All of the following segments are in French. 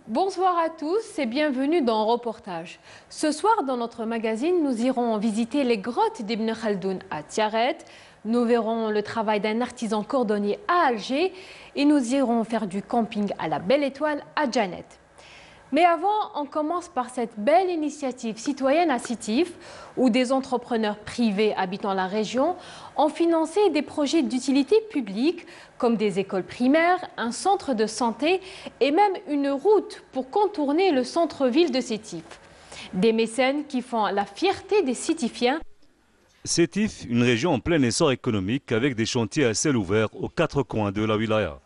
Bonsoir à tous et bienvenue dans Reportage. Ce soir, dans notre magazine, nous irons visiter les grottes d'Ibn Khaldoun à Tiaret. Nous verrons le travail d'un artisan cordonnier à Alger et nous irons faire du camping à la Belle Étoile à Janet. Mais avant, on commence par cette belle initiative citoyenne à Sétif où des entrepreneurs privés habitant la région ont financé des projets d'utilité publique comme des écoles primaires, un centre de santé et même une route pour contourner le centre-ville de Sétif. Des mécènes qui font la fierté des Sétifiens. Sétif, une région en plein essor économique avec des chantiers à ciel ouvert aux quatre coins de la wilaya.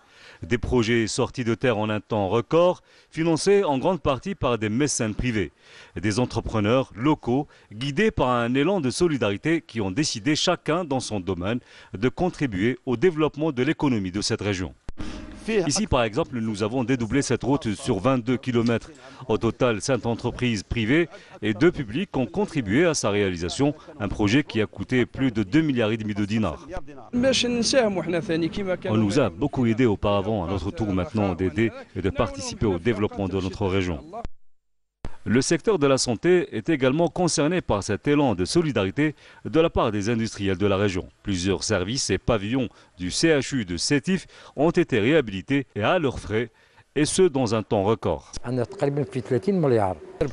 Des projets sortis de terre en un temps record, financés en grande partie par des mécènes privés. Des entrepreneurs locaux guidés par un élan de solidarité qui ont décidé chacun dans son domaine de contribuer au développement de l'économie de cette région. Ici, par exemple, nous avons dédoublé cette route sur 22 km. Au total, 5 entreprises privées et 2 publics ont contribué à sa réalisation, un projet qui a coûté plus de 2,5 milliards de dinars. On nous a beaucoup aidé auparavant, à notre tour maintenant d'aider et de participer au développement de notre région. Le secteur de la santé est également concerné par cet élan de solidarité de la part des industriels de la région. Plusieurs services et pavillons du CHU de Sétif ont été réhabilités et à leurs frais, et ce dans un temps record.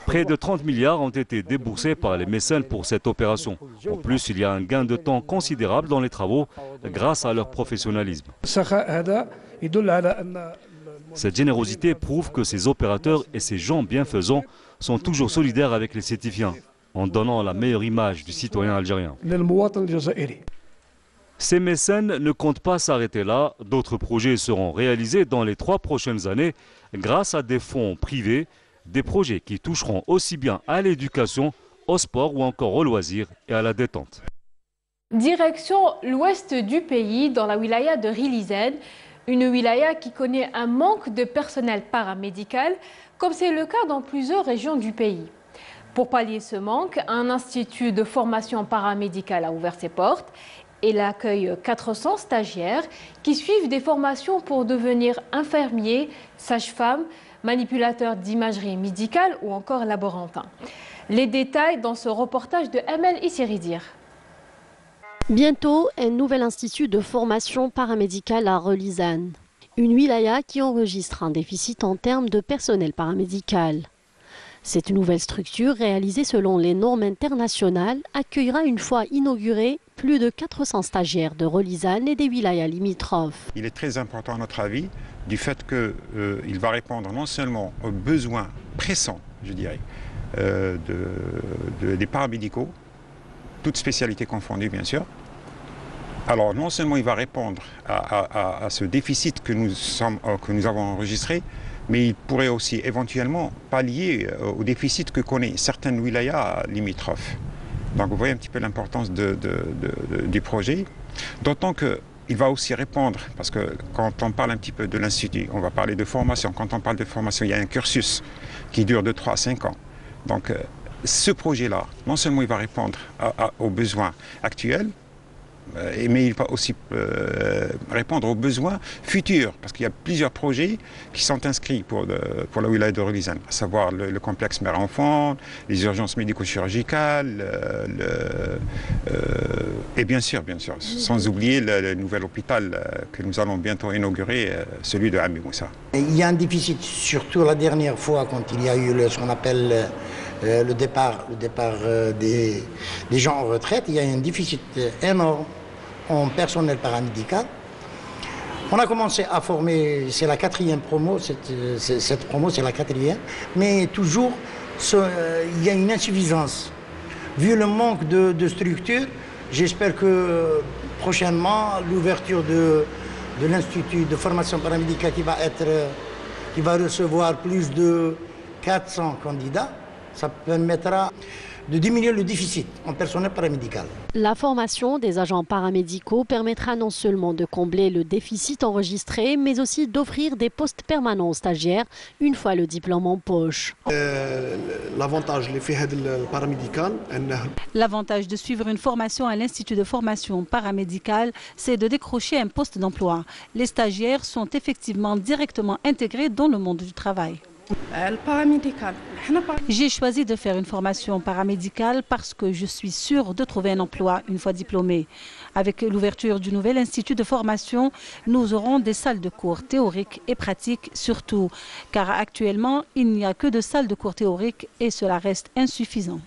Près de 30 milliards ont été déboursés par les mécènes pour cette opération. En plus, il y a un gain de temps considérable dans les travaux grâce à leur professionnalisme. Cette générosité prouve que ces opérateurs et ces gens bienfaisants sont toujours solidaires avec les Sétifiens, en donnant la meilleure image du citoyen algérien. Ces mécènes ne comptent pas s'arrêter là. D'autres projets seront réalisés dans les 3 prochaines années grâce à des fonds privés, des projets qui toucheront aussi bien à l'éducation, au sport ou encore aux loisirs et à la détente. Direction l'ouest du pays, dans la wilaya de Rilizane, une wilaya qui connaît un manque de personnel paramédical, comme c'est le cas dans plusieurs régions du pays. Pour pallier ce manque, un institut de formation paramédicale a ouvert ses portes. Il accueille 400 stagiaires qui suivent des formations pour devenir infirmiers, sages-femmes, manipulateurs d'imagerie médicale ou encore laborantins. Les détails dans ce reportage de Amel Issiridir. Bientôt, un nouvel institut de formation paramédicale à Relizane. Une wilaya qui enregistre un déficit en termes de personnel paramédical. Cette nouvelle structure, réalisée selon les normes internationales, accueillera une fois inaugurée plus de 400 stagiaires de Relizane et des wilayas limitrophes. Il est très important à notre avis du fait qu'il va répondre non seulement aux besoins pressants, je dirais, des paramédicaux, toutes spécialités confondues bien sûr. Alors non seulement il va répondre à ce déficit que nous avons enregistré, mais il pourrait aussi éventuellement pallier au déficit que connaissent certaines wilayas limitrophes. Donc vous voyez un petit peu l'importance du projet, d'autant qu'il va aussi répondre, parce que quand on parle un petit peu de l'institut, on va parler de formation. Quand on parle de formation, il y a un cursus qui dure de 3 à 5 ans. Donc ce projet-là, non seulement il va répondre aux besoins actuels, mais il va aussi répondre aux besoins futurs, parce qu'il y a plusieurs projets qui sont inscrits pour la wilaya de Relizane, à savoir le complexe mère-enfant, les urgences médico-chirurgicales, et bien sûr, sans oublier le nouvel hôpital que nous allons bientôt inaugurer, celui de Hamid Moussa. Il y a un déficit, surtout la dernière fois quand il y a eu ce qu'on appelle le départ des gens en retraite, il y a un déficit énorme en personnel paramédical. On a commencé à former, c'est la 4e promo, cette promo c'est la 4e, mais toujours il y a une insuffisance. Vu le manque de structure, j'espère que prochainement l'ouverture de l'institut de formation paramédicale qui va recevoir plus de 400 candidats, ça permettra de diminuer le déficit en personnel paramédical. La formation des agents paramédicaux permettra non seulement de combler le déficit enregistré, mais aussi d'offrir des postes permanents aux stagiaires une fois le diplôme en poche. L'avantage de suivre une formation à l'Institut de formation paramédicale, c'est de décrocher un poste d'emploi. Les stagiaires sont effectivement directement intégrés dans le monde du travail. J'ai choisi de faire une formation paramédicale parce que je suis sûre de trouver un emploi une fois diplômée. Avec l'ouverture du nouvel institut de formation, nous aurons des salles de cours théoriques et pratiques surtout, car actuellement, il n'y a que de salles de cours théoriques et cela reste insuffisant.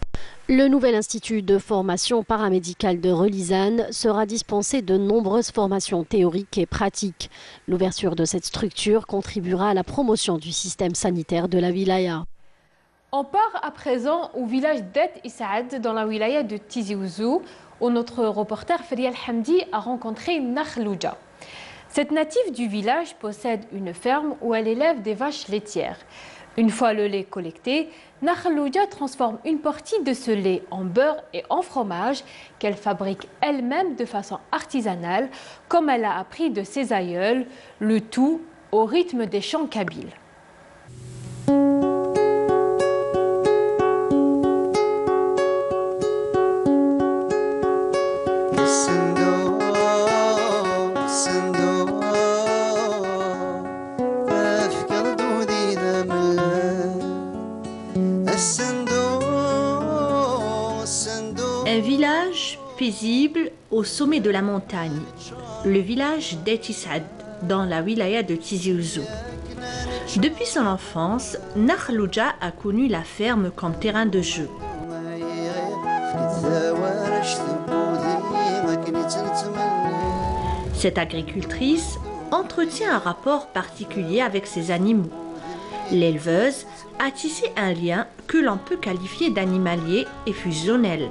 Le nouvel institut de formation paramédicale de Relizane sera dispensé de nombreuses formations théoriques et pratiques. L'ouverture de cette structure contribuera à la promotion du système sanitaire de la wilaya. On part à présent au village d'Et Issaad dans la wilaya de Tizi Ouzou, où notre reporter Ferial Hamdi a rencontré Nakhlouja. Cette native du village possède une ferme où elle élève des vaches laitières. Une fois le lait collecté, Nakhlouja transforme une partie de ce lait en beurre et en fromage qu'elle fabrique elle-même de façon artisanale, comme elle a appris de ses aïeuls, le tout au rythme des chants kabyles. Un village paisible au sommet de la montagne, le village d'Et Issaad, dans la wilaya de Tizi Ouzou. Depuis son enfance, Nakhlouja a connu la ferme comme terrain de jeu. Cette agricultrice entretient un rapport particulier avec ses animaux. L'éleveuse a tissé un lien que l'on peut qualifier d'animalier et fusionnel.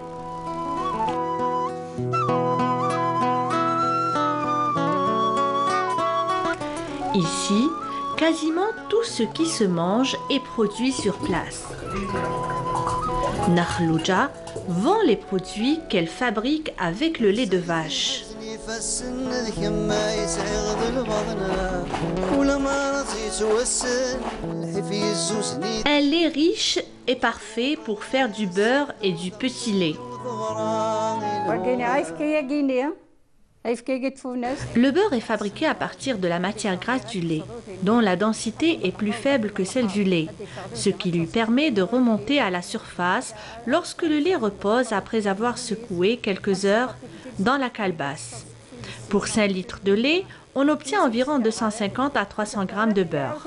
Ici, quasiment tout ce qui se mange est produit sur place. Nakhlouja vend les produits qu'elle fabrique avec le lait de vache. Un lait riche et parfait pour faire du beurre et du petit lait. Le beurre est fabriqué à partir de la matière grasse du lait, dont la densité est plus faible que celle du lait, ce qui lui permet de remonter à la surface lorsque le lait repose après avoir secoué quelques heures dans la calebasse. Pour 5 litres de lait, on obtient environ 250 à 300 grammes de beurre.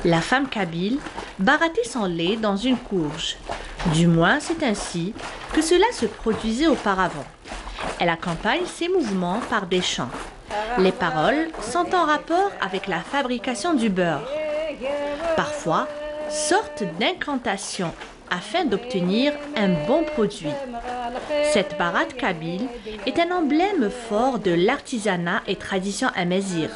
La femme kabyle barattait son lait dans une courge. Du moins, c'est ainsi que cela se produisait auparavant. Elle accompagne ses mouvements par des chants. Les paroles sont en rapport avec la fabrication du beurre. Parfois, sortent d'incantations afin d'obtenir un bon produit. Cette barate kabyle est un emblème fort de l'artisanat et tradition amazigh.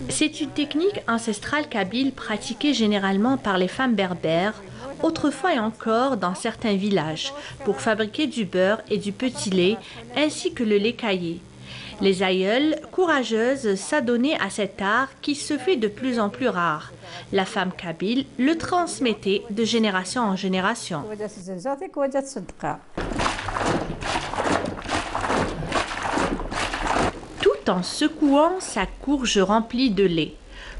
C'est une technique ancestrale kabyle pratiquée généralement par les femmes berbères, autrefois et encore dans certains villages, pour fabriquer du beurre et du petit lait, ainsi que le lait caillé. Les aïeules courageuses s'adonnaient à cet art qui se fait de plus en plus rare. La femme kabyle le transmettait de génération en génération. Tout en secouant sa courge remplie de lait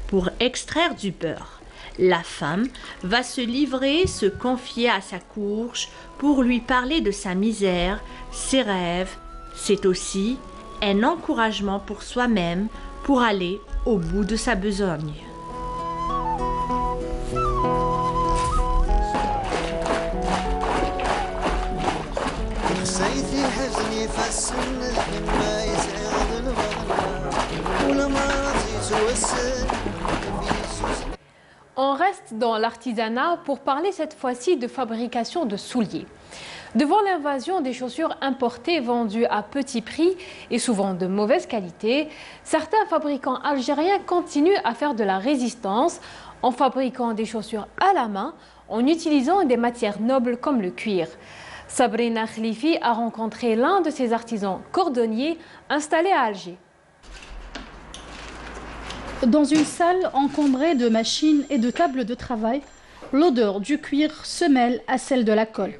pour extraire du beurre. La femme va se livrer, se confier à sa courge pour lui parler de sa misère, ses rêves. C'est aussi un encouragement pour soi-même pour aller au bout de sa besogne. On reste dans l'artisanat pour parler cette fois-ci de fabrication de souliers. Devant l'invasion des chaussures importées vendues à petit prix et souvent de mauvaise qualité, certains fabricants algériens continuent à faire de la résistance en fabriquant des chaussures à la main, en utilisant des matières nobles comme le cuir. Sabrina Khlifi a rencontré l'un de ces artisans cordonniers installés à Alger. Dans une salle encombrée de machines et de tables de travail, l'odeur du cuir se mêle à celle de la colle.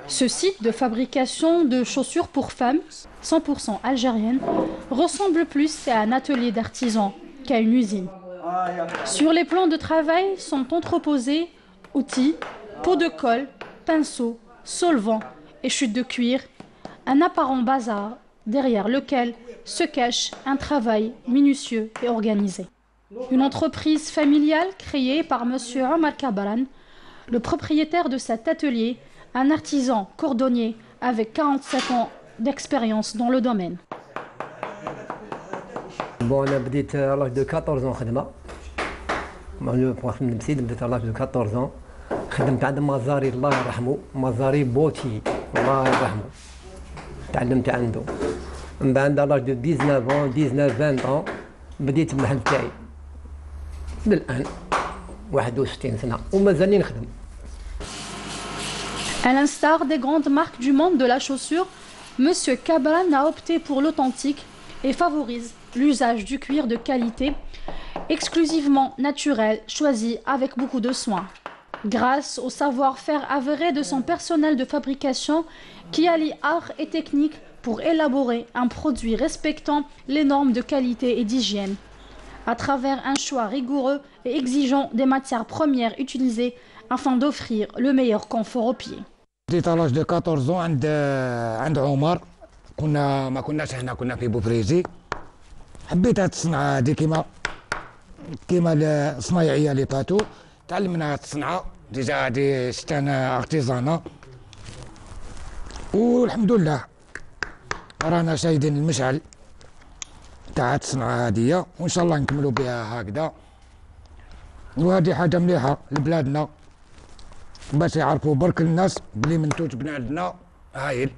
Ce site de fabrication de chaussures pour femmes, 100% algérienne, ressemble plus à un atelier d'artisan qu'à une usine. Sur les plans de travail sont entreposés outils, pots de colle, pinceaux, solvants et chutes de cuir, un apparent bazar derrière lequel se cache un travail minutieux et organisé. Une entreprise familiale créée par M. Omar Kabran, le propriétaire de cet atelier, un artisan cordonnier avec 47 ans d'expérience dans le domaine. Bon, on a بديت à l'âge de 14 ans خدمة. بديت à l'âge de 14 ans. خدمت عند مزاري الله يرحمه، مزاري بوتي الله يرحمه. تعلمت عنده. من بعد à l'âge de 19 ans, 19-20 ans بديت المحل تاعي. للآن 61 سنة ومازالني نخدم. À l'instar des grandes marques du monde de la chaussure, M. Kabran a opté pour l'authentique et favorise l'usage du cuir de qualité, exclusivement naturel, choisi avec beaucoup de soin. Grâce au savoir-faire avéré de son personnel de fabrication qui allie art et technique pour élaborer un produit respectant les normes de qualité et d'hygiène, à travers un choix rigoureux et exigeant des matières premières utilisées afin d'offrir le meilleur confort aux pieds. بديت à l'âge de 14 ans عند عمر، ما كناش هنا، كنا في بوفريزي. حبيت هاد الصنعة هادي كيما الصنايعية اللي فاتوا، تعلمنا هاد الصنعة ديجا هادي شت انا ارتيزانا، والحمد لله رانا شايدين المشعل تاع هاد الصنعة هادية، وإن شاء الله نكملوا بها هكذا. وهادي حاجة مليحة لبلادنا باش يعرفوا برك الناس بلي منتوج بلادنا هايل.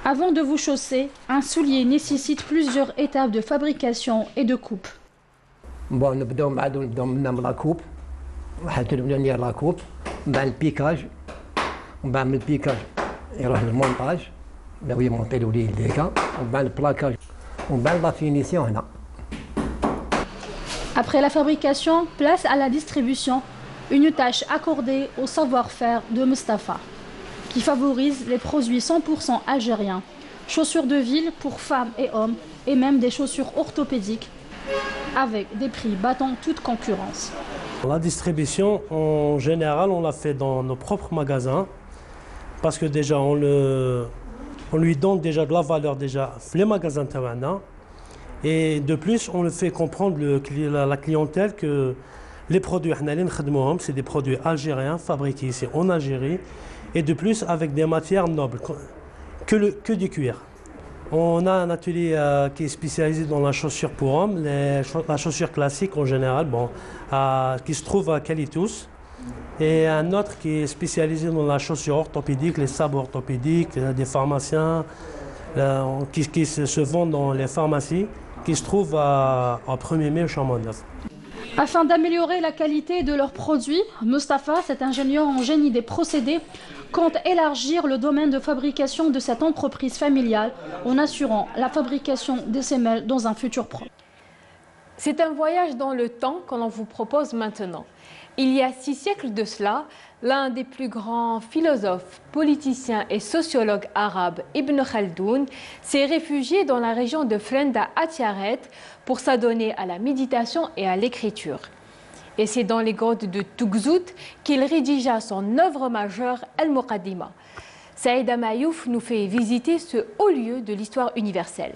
Avant de vous chausser, un soulier nécessite plusieurs étapes de fabrication et de coupe. Bon, نبداو من لا كوب، حتى الأولانية لا كوب، من بعد البيكاج، ومن بعد من البيكاج يروح للمونتاج، بداو يمونطيو ليه هكا، ومن بعد البلاكاج، ومن بعد لا فينيسيون هنا. Après la fabrication, place à la distribution, une tâche accordée au savoir-faire de Mustapha, qui favorise les produits 100% algériens, chaussures de ville pour femmes et hommes, et même des chaussures orthopédiques, avec des prix battant toute concurrence. La distribution, en général, on l'a fait dans nos propres magasins, parce que déjà, on lui donne déjà de la valeur déjà les magasins Tawana, et de plus, on le fait comprendre la clientèle que les produits c'est des produits algériens fabriqués ici en Algérie, et de plus avec des matières nobles, que du cuir. On a un atelier qui est spécialisé dans la chaussure pour hommes, la chaussure classique en général, qui se trouve à Kalitous, et un autre qui est spécialisé dans la chaussure orthopédique, les sabots orthopédiques, des pharmaciens qui se vendent dans les pharmacies, qui se trouvent à 1er mai au Champ-Neuf. Afin d'améliorer la qualité de leurs produits, Mustapha, cet ingénieur en génie des procédés, compte élargir le domaine de fabrication de cette entreprise familiale en assurant la fabrication des semelles dans un futur proche. C'est un voyage dans le temps que l'on vous propose maintenant. Il y a 6 siècles de cela, l'un des plus grands philosophes, politiciens et sociologues arabes, Ibn Khaldoun, s'est réfugié dans la région de Frenda à Tiaret pour s'adonner à la méditation et à l'écriture. Et c'est dans les grottes de Tougzout qu'il rédigea son œuvre majeure, Al-Muqaddima. Saïda Mayouf nous fait visiter ce haut lieu de l'histoire universelle.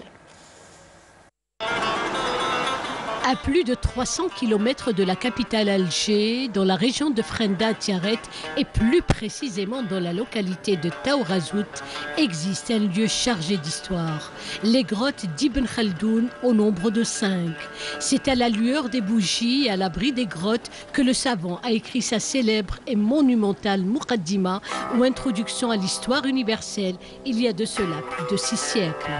À plus de 300 km de la capitale Alger, dans la région de Frenda Tiaret et plus précisément dans la localité de Taourazout, existe un lieu chargé d'histoire. Les grottes d'Ibn Khaldoun au nombre de 5. C'est à la lueur des bougies et à l'abri des grottes que le savant a écrit sa célèbre et monumentale Muqaddima ou introduction à l'histoire universelle il y a de cela plus de 6 siècles.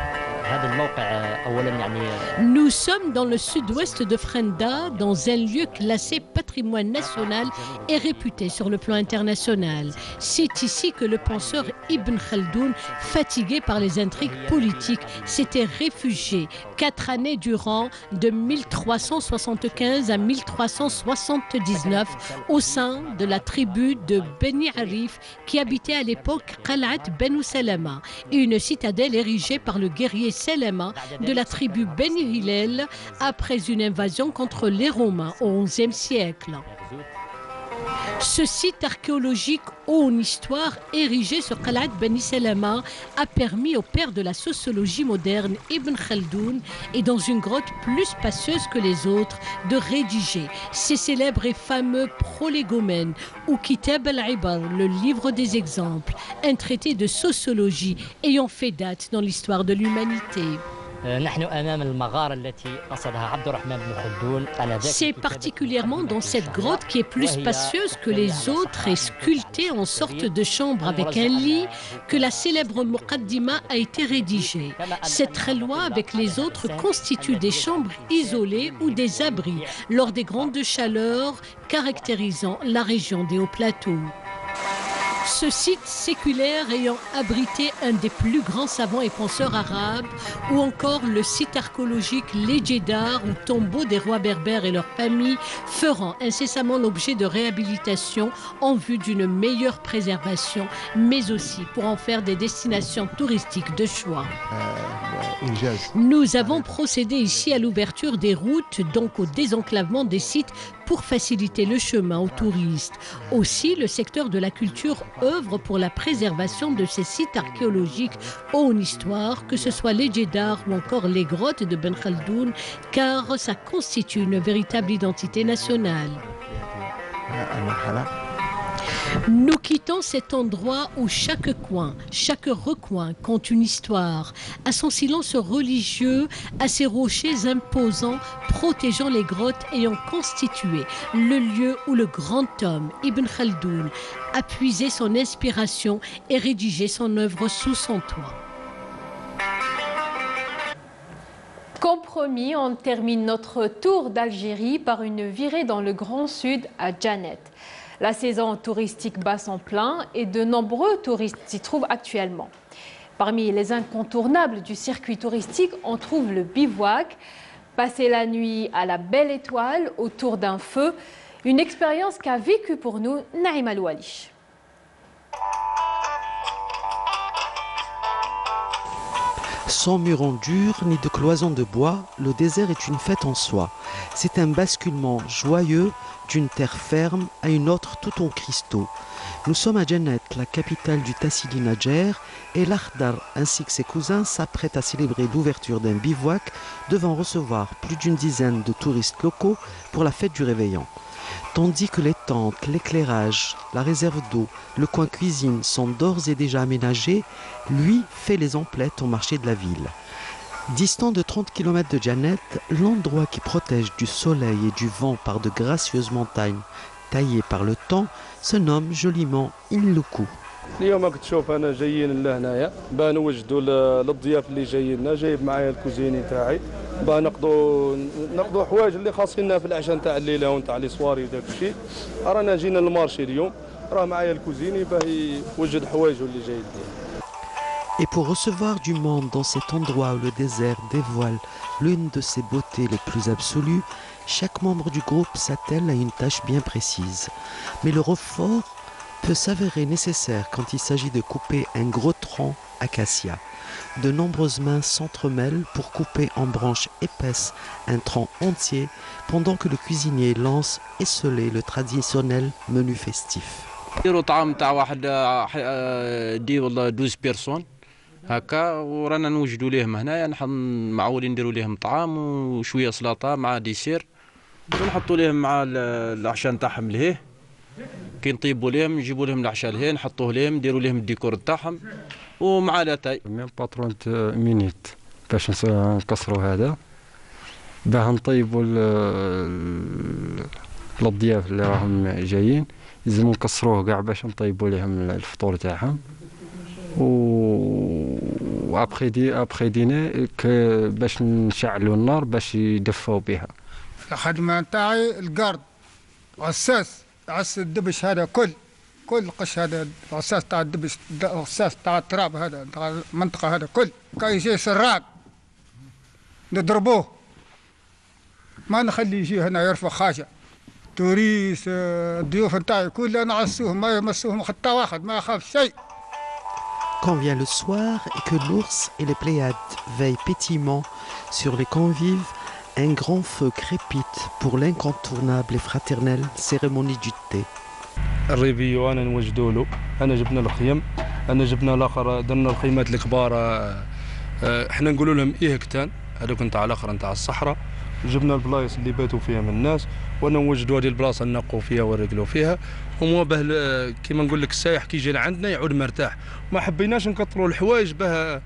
Nous sommes dans le sud-ouest de Frenda, dans un lieu classé patrimoine national et réputé sur le plan international. C'est ici que le penseur Ibn Khaldoun, fatigué par les intrigues politiques, s'était réfugié 4 années durant, de 1375 à 1379, au sein de la tribu de Beni Arif qui habitait à l'époque Qal'at Benu Salama, une citadelle érigée par le guerrier Salama de la tribu Beni Hillel après une invasion contre les Romains au XIe siècle. Ce site archéologique haut en histoire, érigé sur Qal'at Beni Salama, a permis au père de la sociologie moderne, Ibn Khaldoun, et dans une grotte plus spacieuse que les autres, de rédiger ses célèbres et fameux prolégomènes, ou Kitab al-Ibar, le livre des exemples, un traité de sociologie ayant fait date dans l'histoire de l'humanité. C'est particulièrement dans cette grotte qui est plus spacieuse que les autres et sculptée en sorte de chambre avec un lit que la célèbre Muqaddima a été rédigée. Cette khalwa avec les autres constitue des chambres isolées ou des abris lors des grandes chaleurs caractérisant la région des hauts plateaux. Ce site séculaire ayant abrité un des plus grands savants et penseurs arabes, ou encore le site archéologique Les Djedar, ou tombeau des rois berbères et leurs familles, feront incessamment l'objet de réhabilitation en vue d'une meilleure préservation, mais aussi pour en faire des destinations touristiques de choix. Nous avons procédé ici à l'ouverture des routes, donc au désenclavement des sites pour faciliter le chemin aux touristes. Aussi, le secteur de la culture œuvre pour la préservation de ces sites archéologiques haut en histoire, que ce soit les Djedar ou encore les grottes de Ben Khaldoun, car ça constitue une véritable identité nationale. Nous quittons cet endroit où chaque coin, chaque recoin compte une histoire, à son silence religieux, à ses rochers imposants, protégeant les grottes ayant constitué le lieu où le grand homme, Ibn Khaldoun, a puisé son inspiration et rédigé son œuvre sous son toit. Compromis, on termine notre tour d'Algérie par une virée dans le Grand Sud à Djanet. La saison touristique bat son plein et de nombreux touristes s'y trouvent actuellement. Parmi les incontournables du circuit touristique, on trouve le bivouac. Passer la nuit à la belle étoile autour d'un feu, une expérience qu'a vécue pour nous Naïma Louali. Sans murs en dur ni de cloisons de bois, le désert est une fête en soi. C'est un basculement joyeux d'une terre ferme à une autre tout en cristaux. Nous sommes à Djanet, la capitale du Tassili Nadjer, et l'Akhdar ainsi que ses cousins s'apprêtent à célébrer l'ouverture d'un bivouac devant recevoir plus d'une dizaine de touristes locaux pour la fête du réveillon. Tandis que les tentes, l'éclairage, la réserve d'eau, le coin cuisine sont d'ores et déjà aménagés, lui fait les emplettes au marché de la ville. Distant de 30 km de Djanet, l'endroit qui protège du soleil et du vent par de gracieuses montagnes taillées par le temps se nomme joliment Inloukou. اليوم كتشوف انا جايين لهنايا باه نوجدوا للضياف اللي جايين لنا جايب معايا الكوزيني تاعي باه نقضوا حوايج اللي خاصيننا في العشاء تاع الليله ونتاع لي سواري وداك الشيء رانا جينا للمارشي اليوم راه معايا الكوزيني باه يوجد حوايجه اللي جاي يدير. Et pour recevoir du monde dans cet endroit où le désert dévoile l'une de ses beautés les plus absolues, chaque membre du groupe s'attelle à une tâche bien précise. Mais le renfort peut s'avérer nécessaire quand il s'agit de couper un gros tronc acacia. De nombreuses mains s'entremêlent pour couper en branches épaisses un tronc entier pendant que le cuisinier lance esseler le traditionnel menu festif. هكا، ورانا نوجدوا لهم هنايا معولين نديروا لهم طعام وشويه سلطه مع ديسير، ونحطوا لهم مع العشاء نتاعهم لهيه. كي نطيبوا لهم نجيبوا لهم العشاء لهيه نحطوه لهم، نديروا لهم الديكور نتاعهم ومع لاتاي. ميم باترون مينيت باش نكسروا هذا، باه نطيبوا الضياف اللي راهم جايين، لازم نكسروه كاع باش نطيبوا لهم الفطور تاعهم. و ابخي ديني باش نشعلوا النار باش يدفوا بها. الخدمه نتاعي القرد غساس، عس الدبش هذا كل قش هذا غساس تاع الدبش، غساس تاع التراب هذا تاع المنطقه هذا كل. كان يجي سراق نضربوه، ما نخلي يجي هنا يرفع حاجه. توريس الضيوف نتاعي كلها نعسوهم، ما يمسوهم حتى واحد، ما يخاف شيء. Quand vient le soir et que l'ours et les Pléiades veillent pétillement sur les convives, un grand feu crépite pour l'incontournable et fraternelle cérémonie du thé. الريبيو انا نوجدوا له، انا جبنا الخيم، انا جبنا الاخر درنا الخيمات الكبار، احنا نقولوا لهم ايهكتان هذوك نتاع الاخر نتاع الصحراء. جبنا البلايص اللي باتوا فيها من الناس، وانا نوجدوا هذه البلاصه نقوا فيها ونرقلوا فيها، وموابه كيما نقول لك السايح كي يجي لعندنا يعود مرتاح. ما حبيناش نكثروا الحوايج باه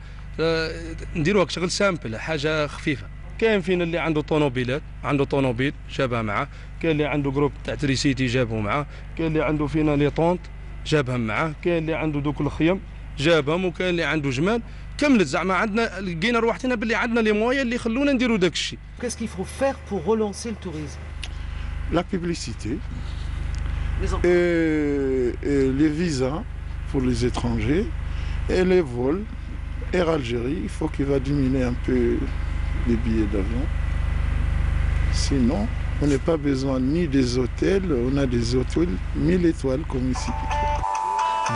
نديروها شغل سامبل، حاجه خفيفه. كاين فينا اللي عنده طونوبيلات، عنده طونوبيل جابها معاه، كاين اللي عنده جروب تاع تريسيتي جابه معاه، كاين اللي عنده فينا لي طونت جابهم معاه، كاين اللي عنده دوك الخيم جابهم، وكاين اللي عنده جمال. كملت زعما عندنا لقينا روحتنا باللي عندنا لي مويا اللي يخلونا نديروا داك الشيء. Qu'est-ce qu'il faut faire pour relancer le tourisme? La publicité et les visas pour les étrangers et les vols. Air Algérie, il faut qu'il va diminuer un peu les billets d'avion. Sinon, on n'a pas besoin ni des hôtels, on a des hôtels 1000 étoiles comme ici.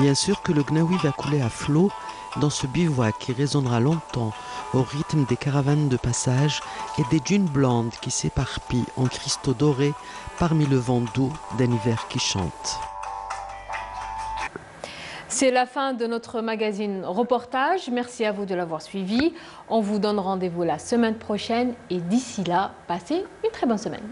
Bien sûr que le Gnaoui va couler à flot dans ce bivouac qui résonnera longtemps au rythme des caravanes de passage et des dunes blondes qui s'éparpillent en cristaux dorés parmi le vent doux d'un hiver qui chante. C'est la fin de notre magazine reportage. Merci à vous de l'avoir suivi. On vous donne rendez-vous la semaine prochaine et d'ici là, passez une très bonne semaine.